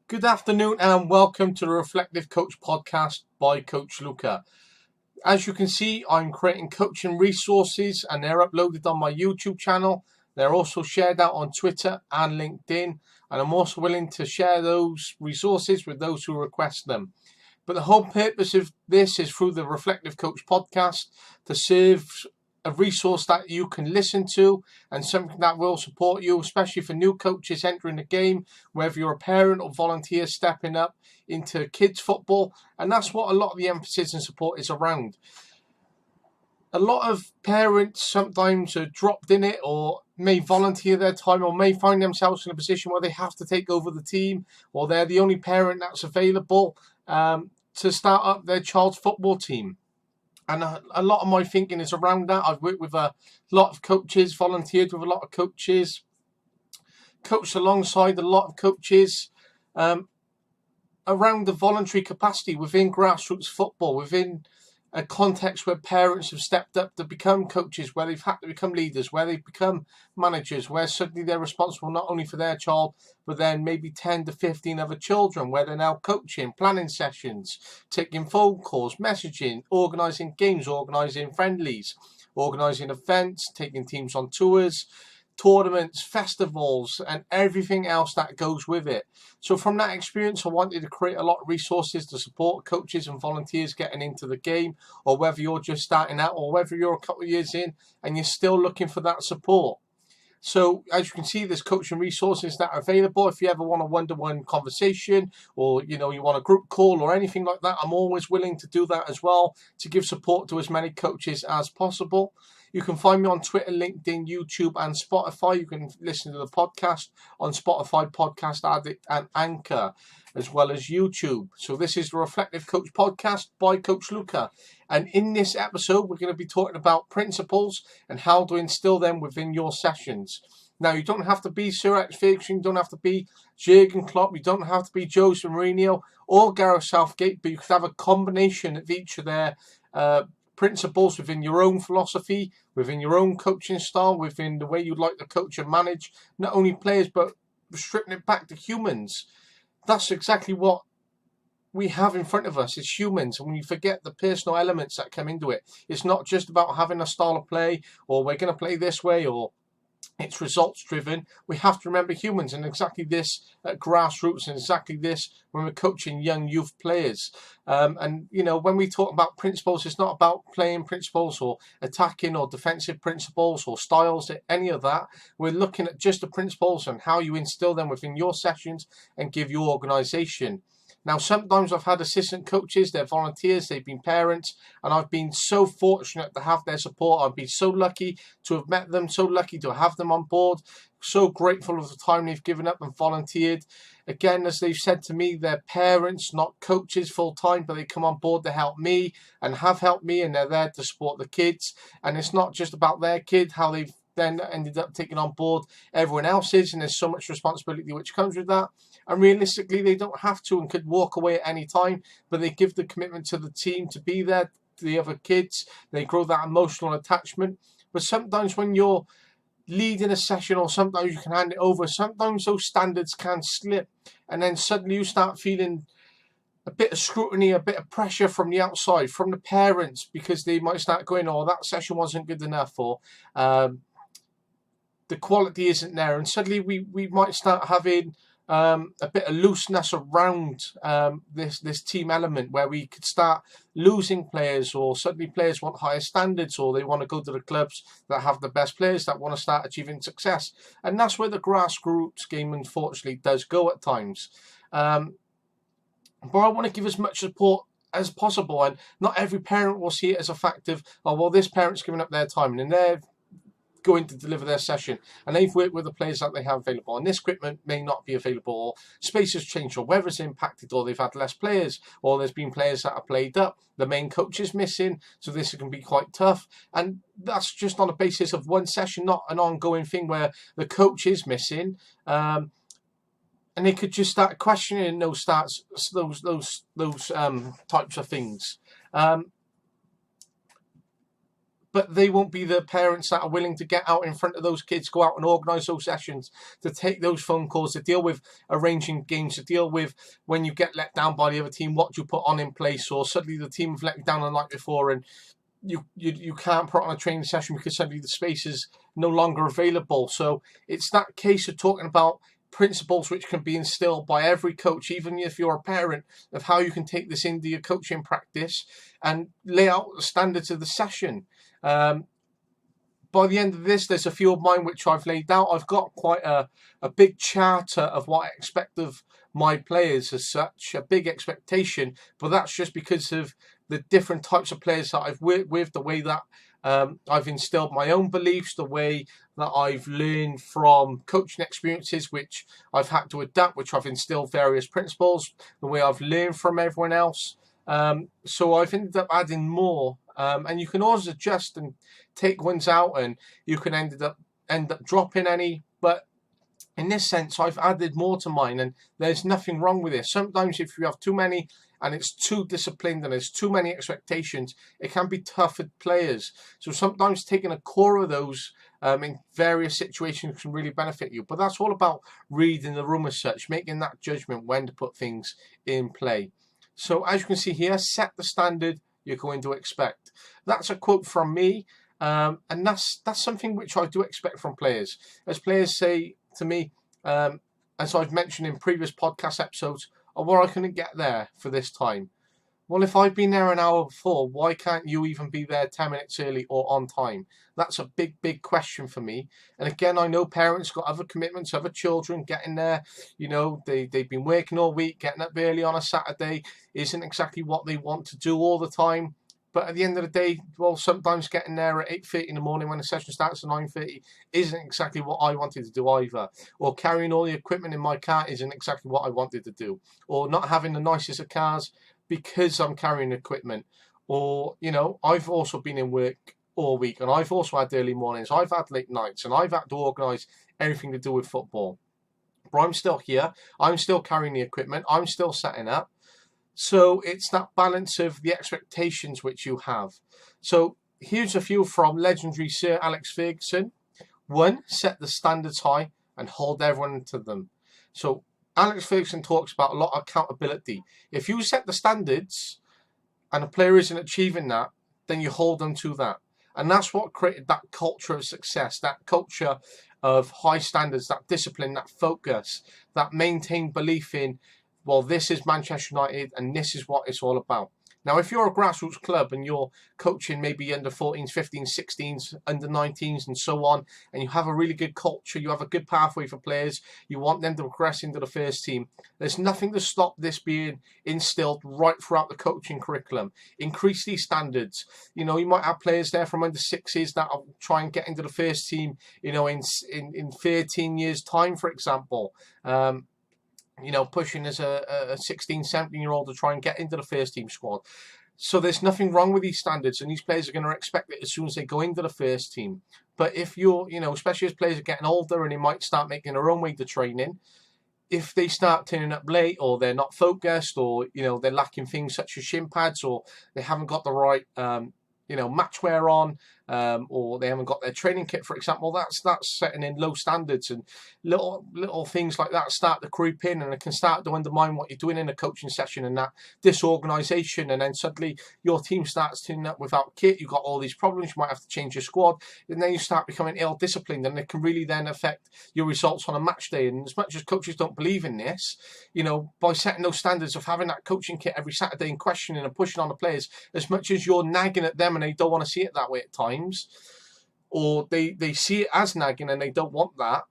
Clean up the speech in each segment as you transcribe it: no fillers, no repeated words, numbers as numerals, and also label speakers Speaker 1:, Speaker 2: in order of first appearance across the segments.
Speaker 1: Good afternoon and welcome to the Reflective Coach podcast by Coach Luca. As you can see, I'm creating coaching resources and they're uploaded on my YouTube channel. They're also shared out on Twitter and LinkedIn, and I'm also willing to share those resources with those who request them. But the whole purpose of this is through the Reflective Coach podcast to serve a resource that you can listen to and something that will support you, especially for new coaches entering the game, whether you're a parent or volunteer stepping up into kids football. And that's what a lot of the emphasis and support is around. A lot of parents sometimes are dropped in it or may volunteer their time or may find themselves in a position where they have to take over the team, or they're the only parent that's available to start up their child's football team. And a lot of my thinking is around that. I've worked with a lot of coaches, volunteered with a lot of coaches, coached alongside a lot of coaches around the voluntary capacity within grassroots football, within a context where parents have stepped up to become coaches, where they've had to become leaders, where they've become managers, where suddenly they're responsible not only for their child, but then maybe 10 to 15 other children, where they're now coaching, planning sessions, taking phone calls, messaging, organising games, organising friendlies, organising events, taking teams on tours, tournaments, festivals, and everything else that goes with it. So from that experience, I wanted to create a lot of resources to support coaches and volunteers getting into the game, or whether you're just starting out, or whether you're a couple of years in and you're still looking for that support. So as you can see, there's coaching resources that are available. If you ever want a one-to-one conversation, or you want a group call or anything like that, I'm always willing to do that as well, to give support to as many coaches as possible. You can find me on Twitter, LinkedIn, YouTube, and Spotify. You can listen to the podcast on Spotify, Podcast Addict, and Anchor, as well as YouTube. So this is the Reflective Coach podcast by Coach Luca. And in this episode, we're going to be talking about principles and how to instill them within your sessions. Now, you don't have to be Sir Alex Ferguson, you don't have to be Jurgen Klopp, you don't have to be Jose Mourinho or Gareth Southgate, but you could have a combination of each of their principles within your own philosophy, within your own coaching style, within the way you'd like to coach and manage not only players, but stripping it back to humans. That's exactly what we have in front of us as humans, and when you forget the personal elements that come into it, it's not just about having a style of play, or we're going to play this way, or it's results driven. We have to remember humans, and exactly this at grassroots, and exactly this when we're coaching young youth players. And when we talk about principles, it's not about playing principles or attacking or defensive principles or styles, any of that. We're looking at just the principles and how you instill them within your sessions and give your organisation. Now, sometimes I've had assistant coaches, they're volunteers, they've been parents, and I've been so fortunate to have their support. I've been so lucky to have met them, so lucky to have them on board, so grateful of the time they've given up and volunteered. Again, as they've said to me, they're parents, not coaches full time, but they come on board to help me and have helped me, and they're there to support the kids. And it's not just about their kid, how they've then ended up taking on board everyone else's, and there's so much responsibility which comes with that. And realistically, they don't have to and could walk away at any time, but they give the commitment to the team to be there, to the other kids. They grow that emotional attachment. But sometimes when you're leading a session, or sometimes you can hand it over, sometimes those standards can slip, and then suddenly you start feeling a bit of scrutiny, a bit of pressure from the outside, from the parents, because they might start going, oh, that session wasn't good enough, or the quality isn't there, and suddenly we might start having a bit of looseness around this team element, where we could start losing players, or suddenly players want higher standards, or they want to go to the clubs that have the best players that want to start achieving success. And that's where the grassroots game unfortunately does go at times. But I want to give as much support as possible, and not every parent will see it as a fact of, oh, well, this parent's giving up their time and they're going to deliver their session, and they've worked with the players that they have available, and this equipment may not be available, or space has changed, or weather's impacted, or they've had less players, or there's been players that are played up, the main coach is missing, so this can be quite tough. And that's just on a basis of one session, not an ongoing thing where the coach is missing, and they could just start questioning those types of things. but they won't be the parents that are willing to get out in front of those kids, go out and organise those sessions, to take those phone calls, to deal with arranging games, to deal with when you get let down by the other team, what you put on in place, or suddenly the team have let you down the night before and you can't put on a training session because suddenly the space is no longer available. So it's that case of talking about principles which can be instilled by every coach, even if you're a parent, of how you can take this into your coaching practice and lay out the standards of the session. By the end of this, there's a few of mine which I've laid out. I've got quite a big charter of what I expect of my players as such, a big expectation, but that's just because of the different types of players that I've worked with, the way that I've instilled my own beliefs, the way that I've learned from coaching experiences which I've had to adapt, which I've instilled various principles, the way I've learned from everyone else. So I've ended up adding more, and you can always adjust and take ones out, and you can end up dropping any. But in this sense, I've added more to mine, and there's nothing wrong with it. Sometimes if you have too many and it's too disciplined and there's too many expectations, it can be tough for players. So sometimes taking a core of those in various situations can really benefit you. But that's all about reading the room as such, making that judgment when to put things in play. So as you can see here, set the standard you're going to expect. That's a quote from me, and that's something which I do expect from players. As players say to me, as I've mentioned in previous podcast episodes, oh, well, I couldn't get there for this time. Well, if I've been there an hour before, why can't you even be there 10 minutes early or on time? That's a big, big question for me. And again, I know parents got other commitments, other children getting there. You know, they've been working all week, getting up early on a Saturday isn't exactly what they want to do all the time. But at the end of the day, well, sometimes getting there at 8:30 in the morning when the session starts at 9:30 isn't exactly what I wanted to do either. Or carrying all the equipment in my car isn't exactly what I wanted to do. Or not having the nicest of cars because I'm carrying equipment. Or, you know, I've also been in work all week, and I've also had early mornings, I've had late nights, and I've had to organise everything to do with football. But I'm still here, I'm still carrying the equipment, I'm still setting up. So it's that balance of the expectations which you have. So here's a few from legendary Sir Alex Ferguson. 1, set the standards high and hold everyone to them. So Alex Ferguson talks about a lot of accountability. If you set the standards and a player isn't achieving that, then you hold them to that. And that's what created that culture of success, that culture of high standards, that discipline, that focus, that maintained belief in, well, this is Manchester United and this is what it's all about. Now, if you're a grassroots club and you're coaching maybe under 14s, 15s, 16s, under 19s and so on, and you have a really good culture, you have a good pathway for players, you want them to progress into the first team, there's nothing to stop this being instilled right throughout the coaching curriculum. Increase these standards. You know, you might have players there from under 6s that will try and get into the first team, you know, in 13 years' time, for example. You know, pushing as a 16, 17-year-old to try and get into the first team squad. So there's nothing wrong with these standards, and these players are going to expect it as soon as they go into the first team. But if you're, you know, especially as players are getting older and they might start making their own way to training, if they start turning up late or they're not focused or, you know, they're lacking things such as shin pads or they haven't got the right, you know, match wear on, or they haven't got their training kit, for example, that's setting in low standards, and little things like that start to creep in, and it can start to undermine what you're doing in a coaching session and that disorganisation. And then suddenly your team starts turning up without kit, you've got all these problems, you might have to change your squad, and then you start becoming ill-disciplined, and it can really then affect your results on a match day. And as much as coaches don't believe in this, you know, by setting those standards of having that coaching kit every Saturday and questioning and pushing on the players, as much as you're nagging at them and they don't want to see it that way at times, or they see it as nagging and they don't want that,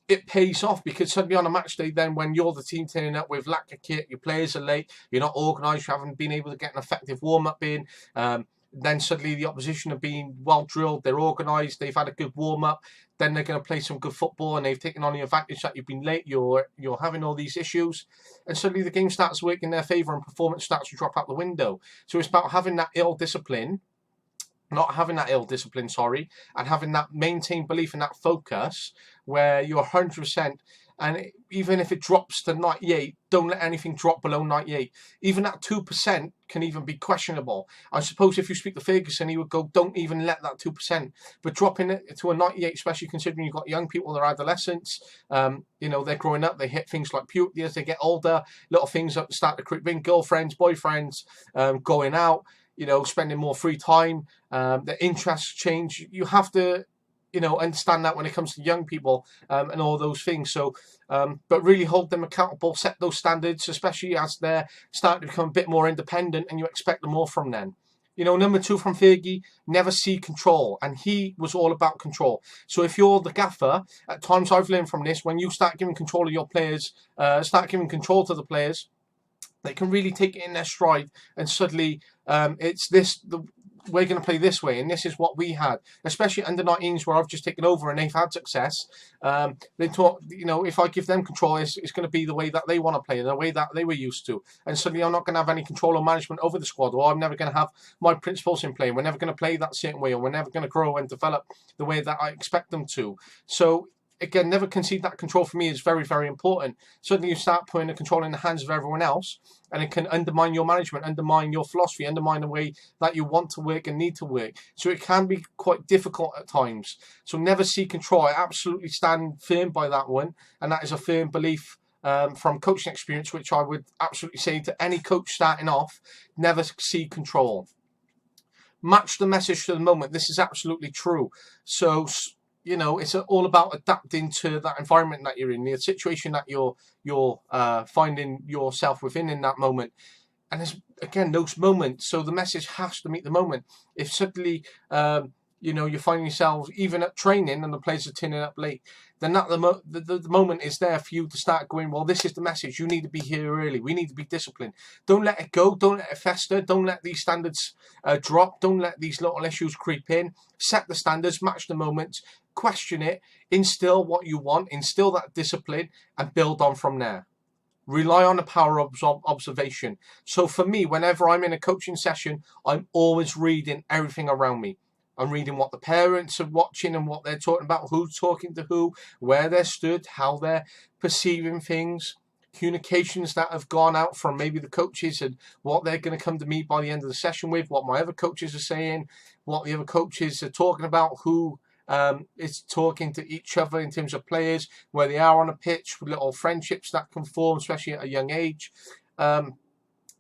Speaker 1: it pays off, because suddenly on a match day, then when you're the team turning up with lack of kit, your players are late, you're not organised, you haven't been able to get an effective warm-up in, then suddenly the opposition have been well drilled, they're organised, they've had a good warm-up, then they're going to play some good football and they've taken on the advantage that you've been late, you're having all these issues, and suddenly the game starts to work in their favour and performance starts to drop out the window. So it's about having that ill-discipline, not having that ill-discipline, and having that maintained belief and that focus where you're 100% And even if it drops to 98, don't let anything drop below 98. Even that 2% can even be questionable. I suppose if you speak to Ferguson, he would go, don't even let that 2%. But dropping it to a 98, especially considering you've got young people, they're adolescents, you know, they're growing up, they hit things like puberty as they get older, little things that start to creep in, girlfriends, boyfriends, going out, you know, spending more free time, their interests change. You have to, you know, understand that when it comes to young people, and all those things. So, but really hold them accountable, set those standards, especially as they're starting to become a bit more independent and you expect more from them. You know, number 2 from Fergie, never see control. And he was all about control. So if you're the gaffer, at times I've learned from this, when you start giving control of your players, start giving control to the players, they can really take it in their stride, and suddenly it's this, we're going to play this way, and this is what we had, especially under 19s where I've just taken over and they've had success. They talk, you know, if I give them control, it's going to be the way that they want to play, the way that they were used to, and suddenly I'm not going to have any control or management over the squad, or I'm never going to have my principles in play. We're never going to play that certain way, or we're never going to grow and develop the way that I expect them to. So again, never concede that control. For me is very, very important. Suddenly you start putting the control in the hands of everyone else, and it can undermine your management, undermine your philosophy, undermine the way that you want to work and need to work. So it can be quite difficult at times. So never see control. I absolutely stand firm by that one, and that is a firm belief from coaching experience, which I would absolutely say to any coach starting off: never see control. Match the message to the moment. This is absolutely true. So, you know, it's all about adapting to that environment that you're in, the situation that you're finding yourself within in that moment. And there's, again, those moments. So the message has to meet the moment. If suddenly, you know, you're finding yourselves even at training and the players are turning up late, then that the moment is there for you to start going, well, this is the message. You need to be here early. We need to be disciplined. Don't let it go. Don't let it fester. Don't let these standards drop. Don't let these little issues creep in. Set the standards, match the moments, question it, instill what you want, instill that discipline, and build on from there. Rely on the power of observation. So for me, whenever I'm in a coaching session, I'm always reading everything around me. I'm reading what the parents are watching and what they're talking about, who's talking to who, where they're stood, how they're perceiving things, communications that have gone out from maybe the coaches and what they're going to come to me by the end of the session with, what my other coaches are saying, what the other coaches are talking about, who is talking to each other in terms of players, where they are on a pitch, with little friendships that can form, especially at a young age.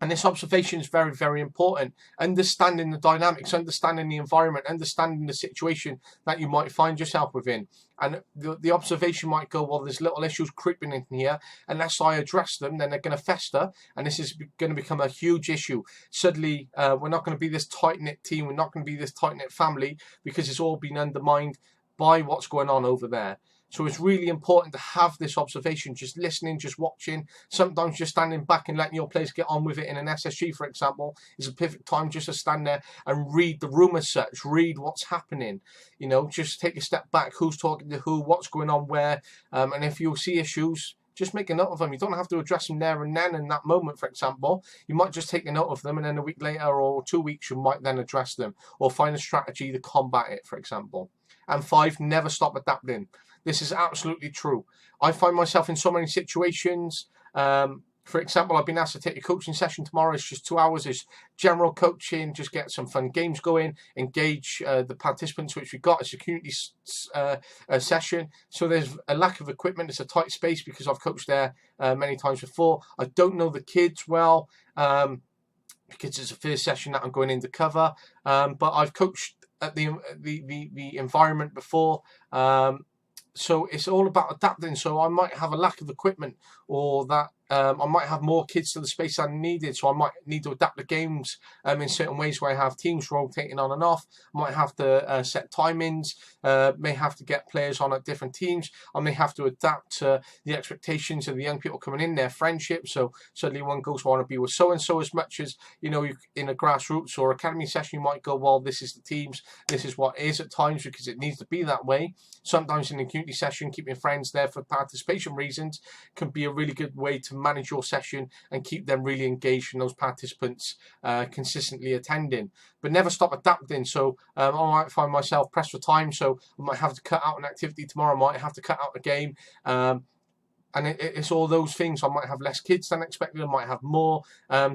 Speaker 1: And this observation is very, very important. Understanding the dynamics, understanding the environment, understanding the situation that you might find yourself within. And the observation might go, well, there's little issues creeping in here. Unless I address them, then they're going to fester. And this is going to become a huge issue. Suddenly, we're not going to be this tight-knit team. We're not going to be this tight-knit family, because it's all been undermined by what's going on over there. So it's really important to have this observation, just listening, just watching. Sometimes just standing back and letting your players get on with it in an SSG, for example, is a perfect time just to stand there and read the room as such, read what's happening. You know, just take a step back, who's talking to who, what's going on where, and if you see issues, just make a note of them. You don't have to address them there and then in that moment, for example. You might just take a note of them, and then a week later or 2 weeks, you might then address them or find a strategy to combat it, for example. And 5, never stop adapting. This is absolutely true. I find myself in so many situations. For example, I've been asked to take a coaching session tomorrow. It's just 2 hours. It's general coaching, just get some fun games going, engage the participants, which we've got. It's a community session. So there's a lack of equipment. It's a tight space because I've coached there many times before. I don't know the kids well because it's the first session that I'm going in to cover. But I've coached at the environment before. So it's all about adapting. So I might have a lack of equipment, or that I might have more kids to the space than needed. So I might need to adapt the games in certain ways where I have teams rotating on and off. I might have to set timings, may have to get players on at different teams. I may have to adapt to the expectations of the young people coming in, their friendship. So suddenly one goes, well, I want to be with so-and-so, as much as, you know, in a grassroots or academy session, you might go, well, this is the teams, this is what it is at times, because it needs to be that way. Sometimes in a community session, keeping friends there for participation reasons can be a really good way to manage your session and keep them really engaged and those participants consistently attending. But never stop adapting. So I might find myself pressed for time, so I might have to cut out an activity tomorrow. I might have to cut out a game. And it's all those things. I might have less kids than expected. I might have more.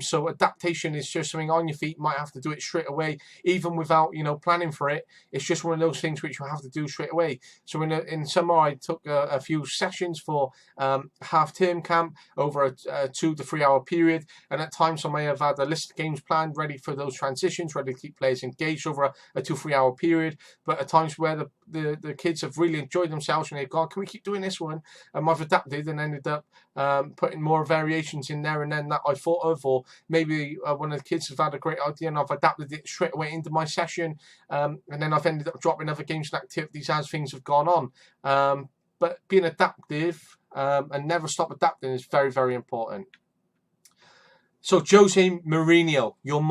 Speaker 1: So adaptation is just something on your feet. You might have to do it straight away, even without planning for it. It's just one of those things which you have to do straight away. So in summer, I took a few sessions for half-term camp over a 2 to 3 hour period. And at times, I may have had a list of games planned, ready for those transitions, ready to keep players engaged over a 2 to 3 hour period. But at times where the kids have really enjoyed themselves and they've gone, can we keep doing this one? And I've adapted and ended up putting more variations in there and then that I thought of, or maybe one of the kids has had a great idea and I've adapted it straight away into my session, and then I've ended up dropping other games and activities as things have gone on. But being adaptive and never stop adapting is very, very important. So Jose Mourinho, your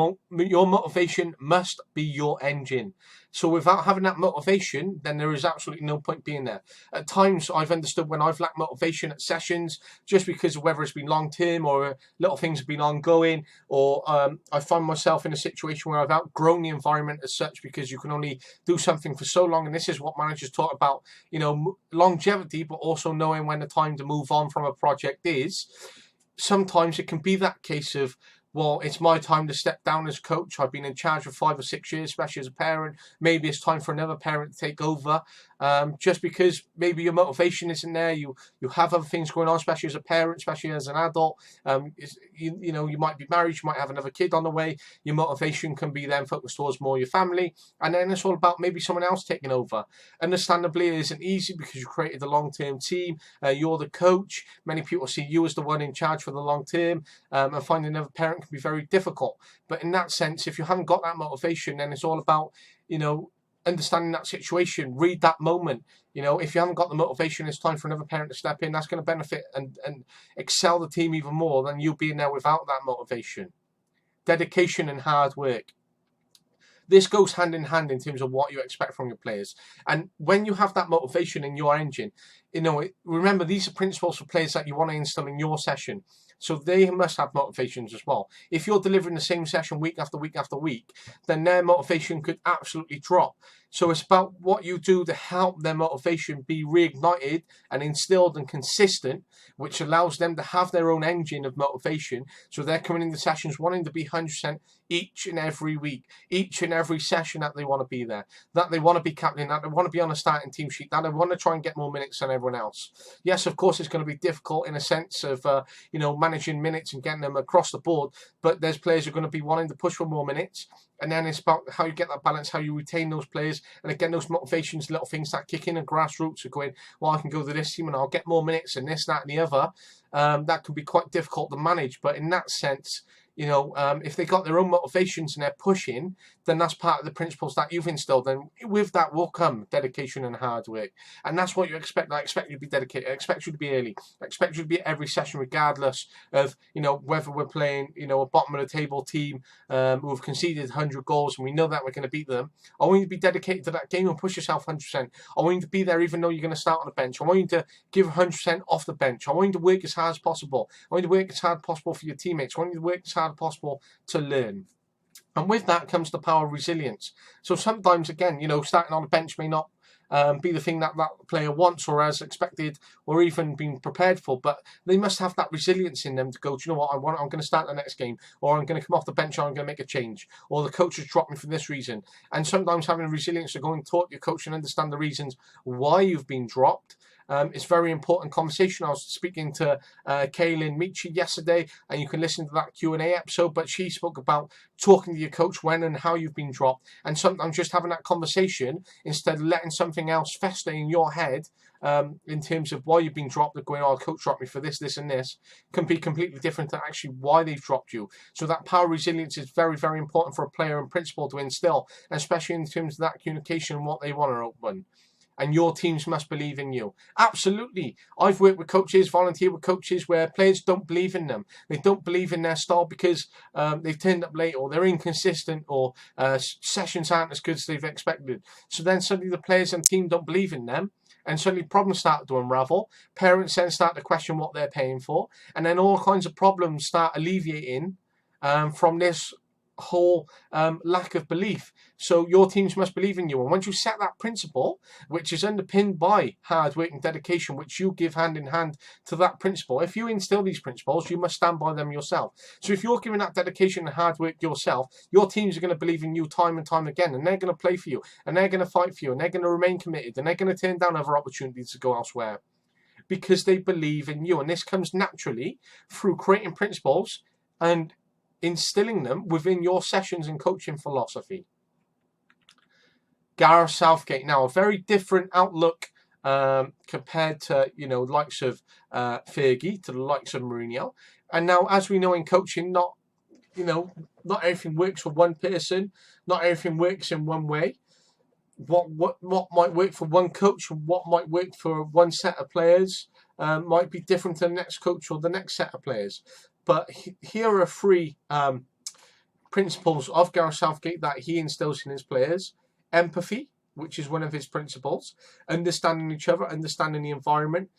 Speaker 1: motivation must be your engine. So without having that motivation, then there is absolutely no point being there. At times, I've understood when I've lacked motivation at sessions, just because of whether it's been long term or little things have been ongoing, or I find myself in a situation where I've outgrown the environment as such, because you can only do something for so long. And this is what managers talk about, longevity, but also knowing when the time to move on from a project is. Sometimes it can be that case of, well, it's my time to step down as coach. I've been in charge for 5 or 6 years, especially as a parent. Maybe it's time for another parent to take over. Just because maybe your motivation isn't there, you have other things going on, especially as a parent, especially as an adult. You might be married, you might have another kid on the way. Your motivation can be then focused towards more your family, and then it's all about maybe someone else taking over. Understandably, it isn't easy because you created a long-term team. You're the coach. Many people see you as the one in charge for the long term, and finding another parent can be very difficult. But in that sense, if you haven't got that motivation, then it's all about understanding that situation, read that moment. If you haven't got the motivation, it's time for another parent to step in. That's going to benefit and excel the team even more than you being there without that motivation. Dedication and hard work. This goes hand in hand in terms of what you expect from your players. And when you have that motivation in your engine, remember, these are principles for players that you want to instill in your session. So they must have motivations as well. If you're delivering the same session week after week after week, then their motivation could absolutely drop. So it's about what you do to help their motivation be reignited and instilled and consistent, which allows them to have their own engine of motivation. So they're coming into sessions wanting to be 100% each and every week, each and every session that they want to be there, that they want to be captain, that they want to be on a starting team sheet, that they want to try and get more minutes than everyone else. Yes, of course, it's going to be difficult in a sense of, managing minutes and getting them across the board, but there's players who are going to be wanting to push for more minutes. And then it's about how you get that balance, how you retain those players, and again, those motivations, little things that kick in and grassroots are going, well, I can go to this team and I'll get more minutes and this, that, and the other. That can be quite difficult to manage. But in that sense, if they got their own motivations and they're pushing, then that's part of the principles that you've instilled. And with that will come dedication and hard work. And that's what you expect. I expect you to be dedicated. I expect you to be early. I expect you to be at every session, regardless of, whether we're playing, a bottom of the table team who have conceded 100 goals and we know that we're going to beat them. I want you to be dedicated to that game and push yourself 100%. I want you to be there even though you're going to start on the bench. I want you to give 100% off the bench. I want you to work as hard as possible. I want you to work as hard as possible for your teammates. I want you to work as hard as possible to learn. And with that comes the power of resilience. So sometimes, again, starting on the bench may not be the thing that player wants or has expected or even been prepared for, but they must have that resilience in them to go, do you know what, I'm going to start the next game, or I'm going to come off the bench, or I'm going to make a change, or the coach has dropped me for this reason. And sometimes having resilience to go and talk to your coach and understand the reasons why you've been dropped. It's a very important conversation. I was speaking to Kaylin Michi yesterday, and you can listen to that Q&A episode, but she spoke about talking to your coach when and how you've been dropped, and sometimes just having that conversation instead of letting something else fester in your head in terms of why you've been dropped, going, oh, coach dropped me for this, this, and this, can be completely different to actually why they've dropped you. So that power resilience is very, very important for a player and principal to instill, especially in terms of that communication and what they want to open. And your teams must believe in you. Absolutely. I've worked with coaches, volunteered with coaches where players don't believe in them. They don't believe in their style because they've turned up late, or they're inconsistent, or sessions aren't as good as they've expected. So then suddenly the players and team don't believe in them, and suddenly problems start to unravel. Parents then start to question what they're paying for, and then all kinds of problems start alleviating from this whole lack of belief. So your teams must believe in you. And once you set that principle, which is underpinned by hard work and dedication, which you give hand in hand to that principle, if you instill these principles, you must stand by them yourself. So if you're giving that dedication and hard work yourself, your teams are going to believe in you time and time again, and they're going to play for you, and they're going to fight for you, and they're going to remain committed, and they're going to turn down other opportunities to go elsewhere because they believe in you. And this comes naturally through creating principles and instilling them within your sessions and coaching philosophy. Gareth Southgate, now a very different outlook compared to, likes of Fergie, to the likes of Mourinho. And now, as we know in coaching, not everything works for one person, not everything works in one way. What might work for one coach and what might work for one set of players might be different to the next coach or the next set of players. But here are 3 principles of Gareth Southgate that he instills in his players. Empathy, which is one of his principles. Understanding each other, understanding the environment,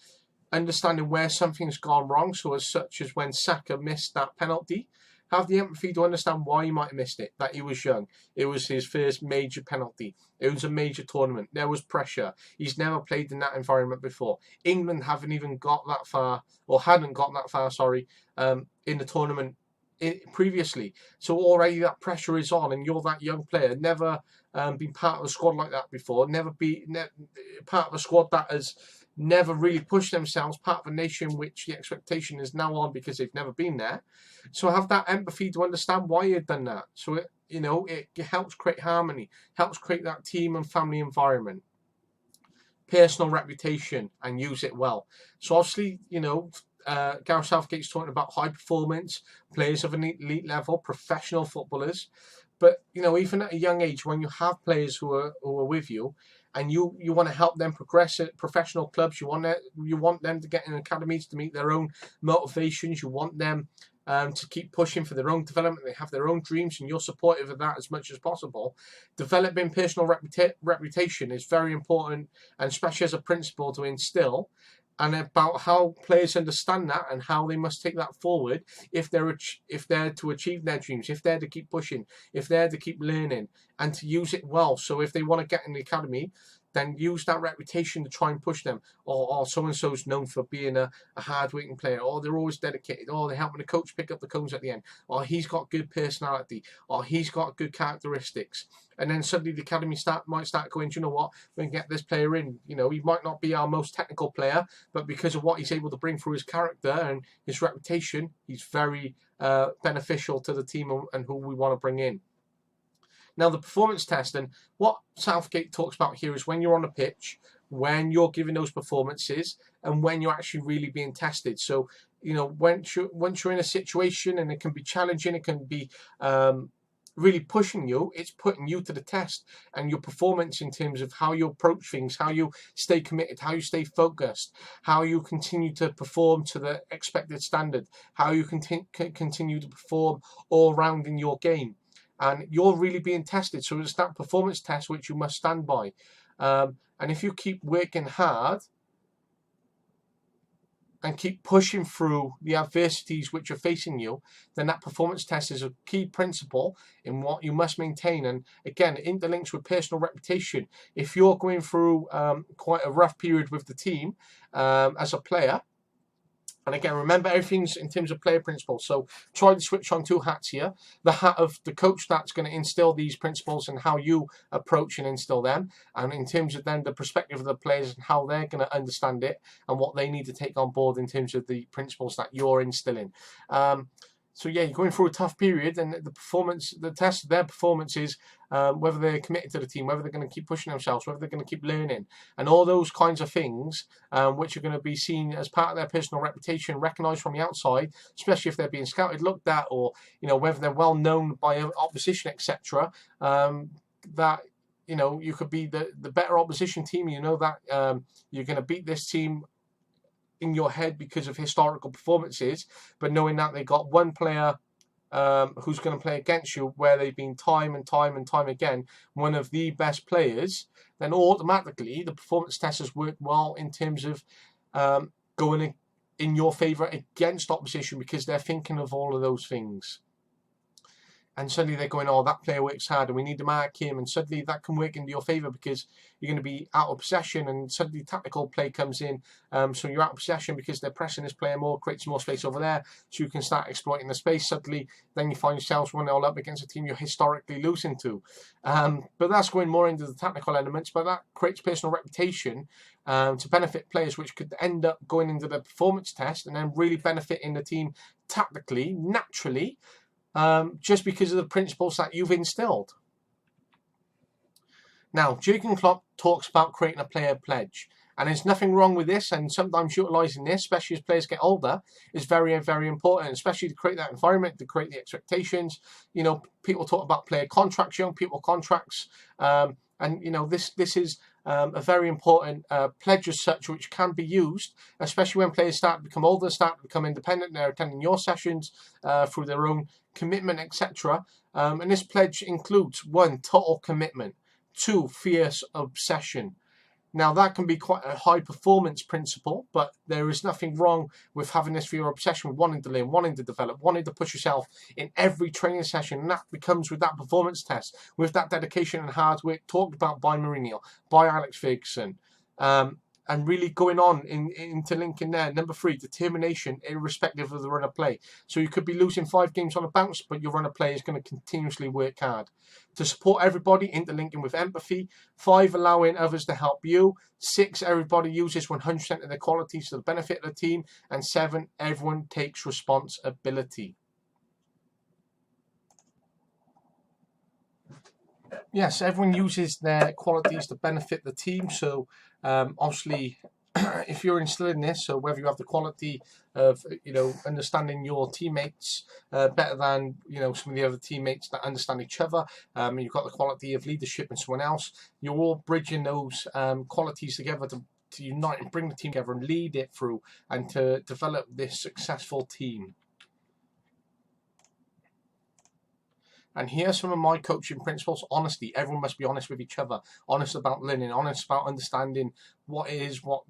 Speaker 1: understanding where something's gone wrong. So as such as when Saka missed that penalty, have the empathy to understand why he might have missed it, that he was young. It was his first major penalty. It was a major tournament. There was pressure. He's never played in that environment before. England haven't even got that far, or hadn't got that far, in the tournament previously. So already that pressure is on, and you're that young player, never been part of a squad like that before, never be part of a squad that has never really pushed themselves, part of a nation which the expectation is now on because they've never been there. So have that empathy to understand why you've done that. So it helps create harmony, helps create that team and family environment. Personal reputation, and use it well. So obviously, Gareth Southgate's talking about high performance players of an elite level, professional footballers. But even at a young age, when you have players who are with you, and you want to help them progress at professional clubs, you want them to get in academies to meet their own motivations. You want them to keep pushing for their own development. They have their own dreams, and you're supportive of that as much as possible. Developing personal reputation is very important, and especially as a principle to instill, and about how players understand that and how they must take that forward if they're to achieve their dreams, if they're to keep pushing, if they're to keep learning, and to use it well. So if they want to get in the academy, then use that reputation to try and push them. Or so-and-so's known for being a hard-working player, or they're always dedicated, or they're helping the coach pick up the cones at the end, or he's got good personality, or he's got good characteristics. And then suddenly the academy might start going, do you know what, we can get this player in. He might not be our most technical player, but because of what he's able to bring through his character and his reputation, he's very beneficial to the team and who we want to bring in. Now, the performance test, and what Southgate talks about here is when you're on the pitch, when you're giving those performances, and when you're actually really being tested. So, once you're in a situation, and it can be challenging, it can be really pushing you, it's putting you to the test, and your performance in terms of how you approach things, how you stay committed, how you stay focused, how you continue to perform to the expected standard, how you continue to perform all round in your game. And you're really being tested. So it's that performance test which you must stand by. And if you keep working hard and keep pushing through the adversities which are facing you, then that performance test is a key principle in what you must maintain. And again, it interlinks with personal reputation. If you're going through quite a rough period with the team as a player, and again, remember, everything's in terms of player principles. So try to switch on 2 hats here. The hat of the coach that's going to instill these principles and how you approach and instill them. And in terms of then the perspective of the players and how they're going to understand it and what they need to take on board in terms of the principles that you're instilling. So yeah, you're going through a tough period, and the test of their performance is whether they're committed to the team, whether they're going to keep pushing themselves, whether they're going to keep learning, and all those kinds of things, which are going to be seen as part of their personal reputation, recognised from the outside, especially if they're being scouted, looked at, or whether they're well known by opposition, etc. That you could be the better opposition team. That you're going to beat this team in your head because of historical performances, but knowing that they got one player who's going to play against you where they've been time and time and time again one of the best players, then automatically the performance test has worked well in terms of going in your favour against opposition because they're thinking of all of those things. and suddenly they're going, oh, that player works hard and we need to mark him, and suddenly that can work into your favour because you're going to be out of possession, and suddenly tactical play comes in, so you're out of possession because they're pressing this player more, creates more space over there, so you can start exploiting the space. Suddenly then you find yourselves 1-0 up against a team you're historically losing to. But that's going more into the tactical elements, but that creates personal reputation to benefit players, which could end up going into the performance test and then really benefiting the team tactically, naturally, just because of the principles that you've instilled. Now, Jurgen Klopp talks about creating a player pledge, and there's nothing wrong with this, and sometimes utilising this, especially as players get older, is very, very important, especially to create that environment, to create the expectations. You know, people talk about player contracts, young people contracts, and you know, this is a very important pledge as such, which can be used, especially when players start to become older, start to become independent, they're attending your sessions through their own commitment, etc. And this pledge includes 1, total commitment, 2, fierce obsession. Now, that can be quite a high performance principle, but there is nothing wrong with having this for your obsession, with wanting to learn, wanting to develop, wanting to push yourself in every training session. And that becomes with that performance test, with that dedication and hard work talked about by Mourinho, by Alex Ferguson. And really going on into linking there. Number 3, determination, irrespective of the run of play. So you could be losing 5 games on a bounce, but your run of play is going to continuously work hard. To support everybody, interlinking with empathy. 5, allowing others to help you. 6, everybody uses 100% of their qualities to the benefit of the team. And 7, everyone takes responsibility. Yes, everyone uses their qualities to benefit the team. So obviously, if you're instilling this, so whether you have the quality of, you know, understanding your teammates better than, you know, some of the other teammates that understand each other, and you've got the quality of leadership in someone else, you're all bridging those qualities together to unite and bring the team together and lead it through and to develop this successful team. And here are some of my coaching principles. Honesty. Everyone must be honest with each other. Honest about learning. Honest about understanding what it is, what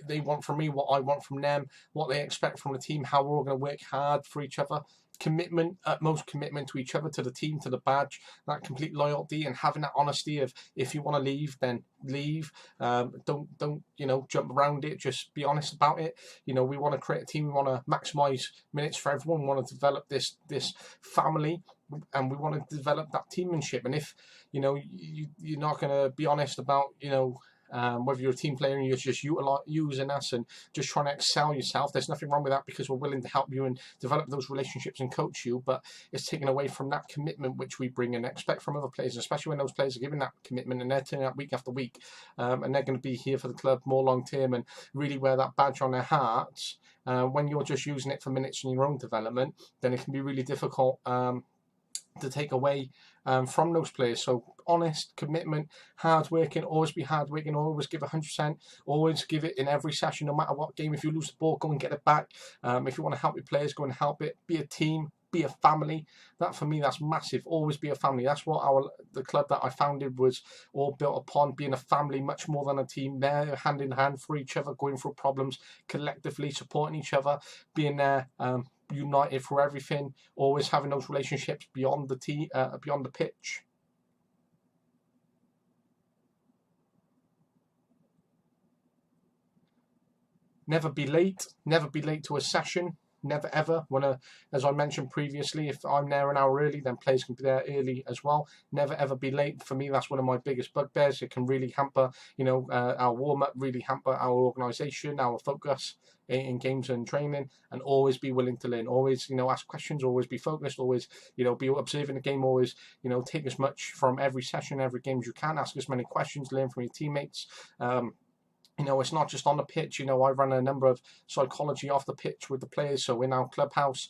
Speaker 1: they want from me, what I want from them, what they expect from the team, how we're all going to work hard for each other. Commitment, utmost commitment to each other, to the team, to the badge, that complete loyalty, and having that honesty of, if you want to leave, then leave. Don't you know, jump around it. Just be honest about it. You know, we want to create a team. We want to maximise minutes for everyone. We want to develop this family, and we want to develop that teammanship. And if, you know, you're not going to be honest about, you know, whether you're a team player and you're just using us and just trying to excel yourself, there's nothing wrong with that, because we're willing to help you and develop those relationships and coach you. But it's taken away from that commitment which we bring and expect from other players, especially when those players are giving that commitment and they're turning up week after week, and they're going to be here for the club more long term and really wear that badge on their hearts. When you're just using it for minutes in your own development, then it can be really difficult to take away from those players. So honest, commitment, hard working, always be hard working, always give 100%, always give it in every session, no matter what game. If you lose the ball, go and get it back. If you want to help your players, go and help it. Be a team, be a family. That, for me, that's massive. Always be a family. That's what the club that I founded was all built upon, being a family, much more than a team. There, hand in hand for each other, going through problems collectively, supporting each other, being there, united for everything, always having those relationships beyond the beyond the pitch. Never be late to a session. Never ever. As I mentioned previously, if I'm there an hour early, then players can be there early as well. Never ever be late. For me, that's one of my biggest bugbears. It can really hamper, you know, our warm up, really hamper our organisation, our focus in games and training. And always be willing to learn. Always, you know, ask questions. Always be focused. Always, you know, be observing the game. Always, you know, take as much from every session, every game as you can. Ask as many questions. Learn from your teammates. You know, it's not just on the pitch. You know, I run a number of psychology off the pitch with the players. So in our clubhouse,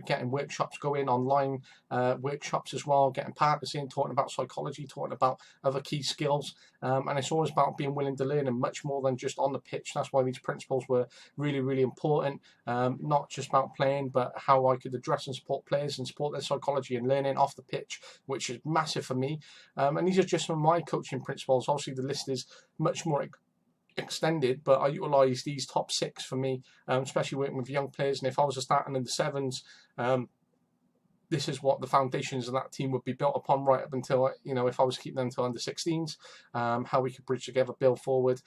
Speaker 1: getting workshops going, online workshops as well, getting partners in, talking about psychology, talking about other key skills. And it's always about being willing to learn, and much more than just on the pitch. That's why these principles were really, really important. Not just about playing, but how I could address and support players and support their psychology and learning off the pitch, which is massive for me. And these are just some of my coaching principles. Obviously, the list is much more extended, but I utilise these top 6 for me, especially working with young players. And if I was starting in the 7s, this is what the foundations of that team would be built upon right up until, you know, if I was to keep them to under 16s, how we could bridge together, build forward,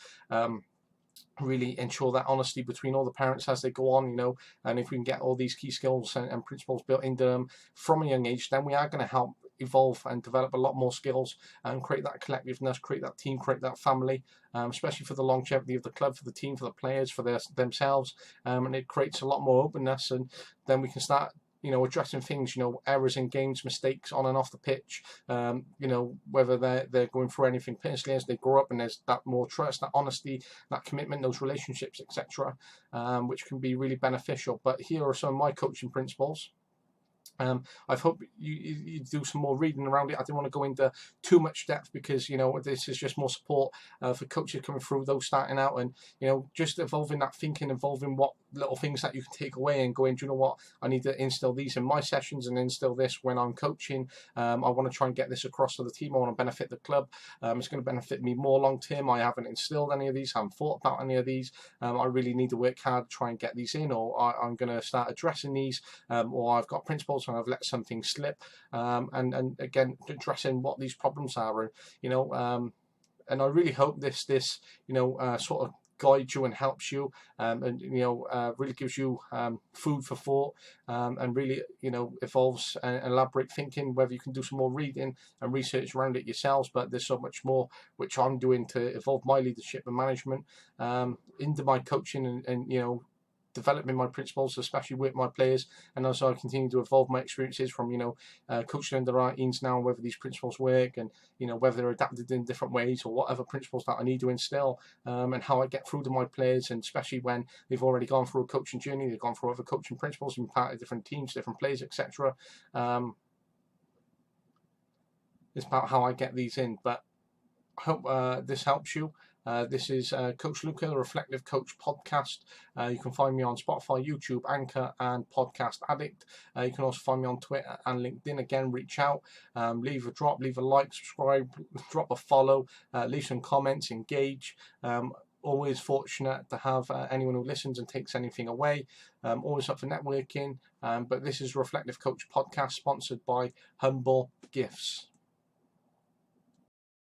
Speaker 1: really ensure that honesty between all the parents as they go on, you know, and if we can get all these key skills and principles built into them from a young age, then we are going to help evolve and develop a lot more skills and create that collectiveness, create that team, create that family, especially for the longevity of the club, for the team, for the players, for themselves, and it creates a lot more openness, and then we can start, you know, addressing things, you know, errors in games, mistakes on and off the pitch, you know, whether they're going through anything personally as they grow up, and there's that more trust, that honesty, that commitment, those relationships, etc., which can be really beneficial. But here are some of my coaching principles. I hope you do some more reading around it. I didn't want to go into too much depth because, you know, this is just more support for coaches coming through, those starting out, and, you know, just evolving that thinking, involving what little things that you can take away and going, do you know what, I need to instill these in my sessions and instill this when I'm coaching. I want to try and get this across to the team. I want to benefit the club. It's going to benefit me more long term. I haven't instilled any of these, I haven't thought about any of these. I really need to work hard to try and get these in, or I'm going to start addressing these, or I've got principles and I've let something slip, and again, addressing what these problems are, and, you know, and I really hope this you know, sort of guides you and helps you, and, you know, really gives you food for thought, and really, you know, evolves and elaborate thinking, whether you can do some more reading and research around it yourselves. But there's so much more which I'm doing to evolve my leadership and management into my coaching, and you know, developing my principles, especially with my players, and also I continue to evolve my experiences from, you know, coaching under 18s now, whether these principles work, and, you know, whether they're adapted in different ways, or whatever principles that I need to instill, and how I get through to my players, and especially when they've already gone through a coaching journey, they've gone through other coaching principles, and part of different teams, different players, etc. It's about how I get these in. But I hope this helps you. This is Coach Luca, the Reflective Coach podcast. You can find me on Spotify, YouTube, Anchor, and Podcast Addict. You can also find me on Twitter and LinkedIn. Again, reach out, leave a drop, leave a like, subscribe, drop a follow, leave some comments, engage. Always fortunate to have anyone who listens and takes anything away. Always up for networking. But this is Reflective Coach podcast, sponsored by Humble Gifts.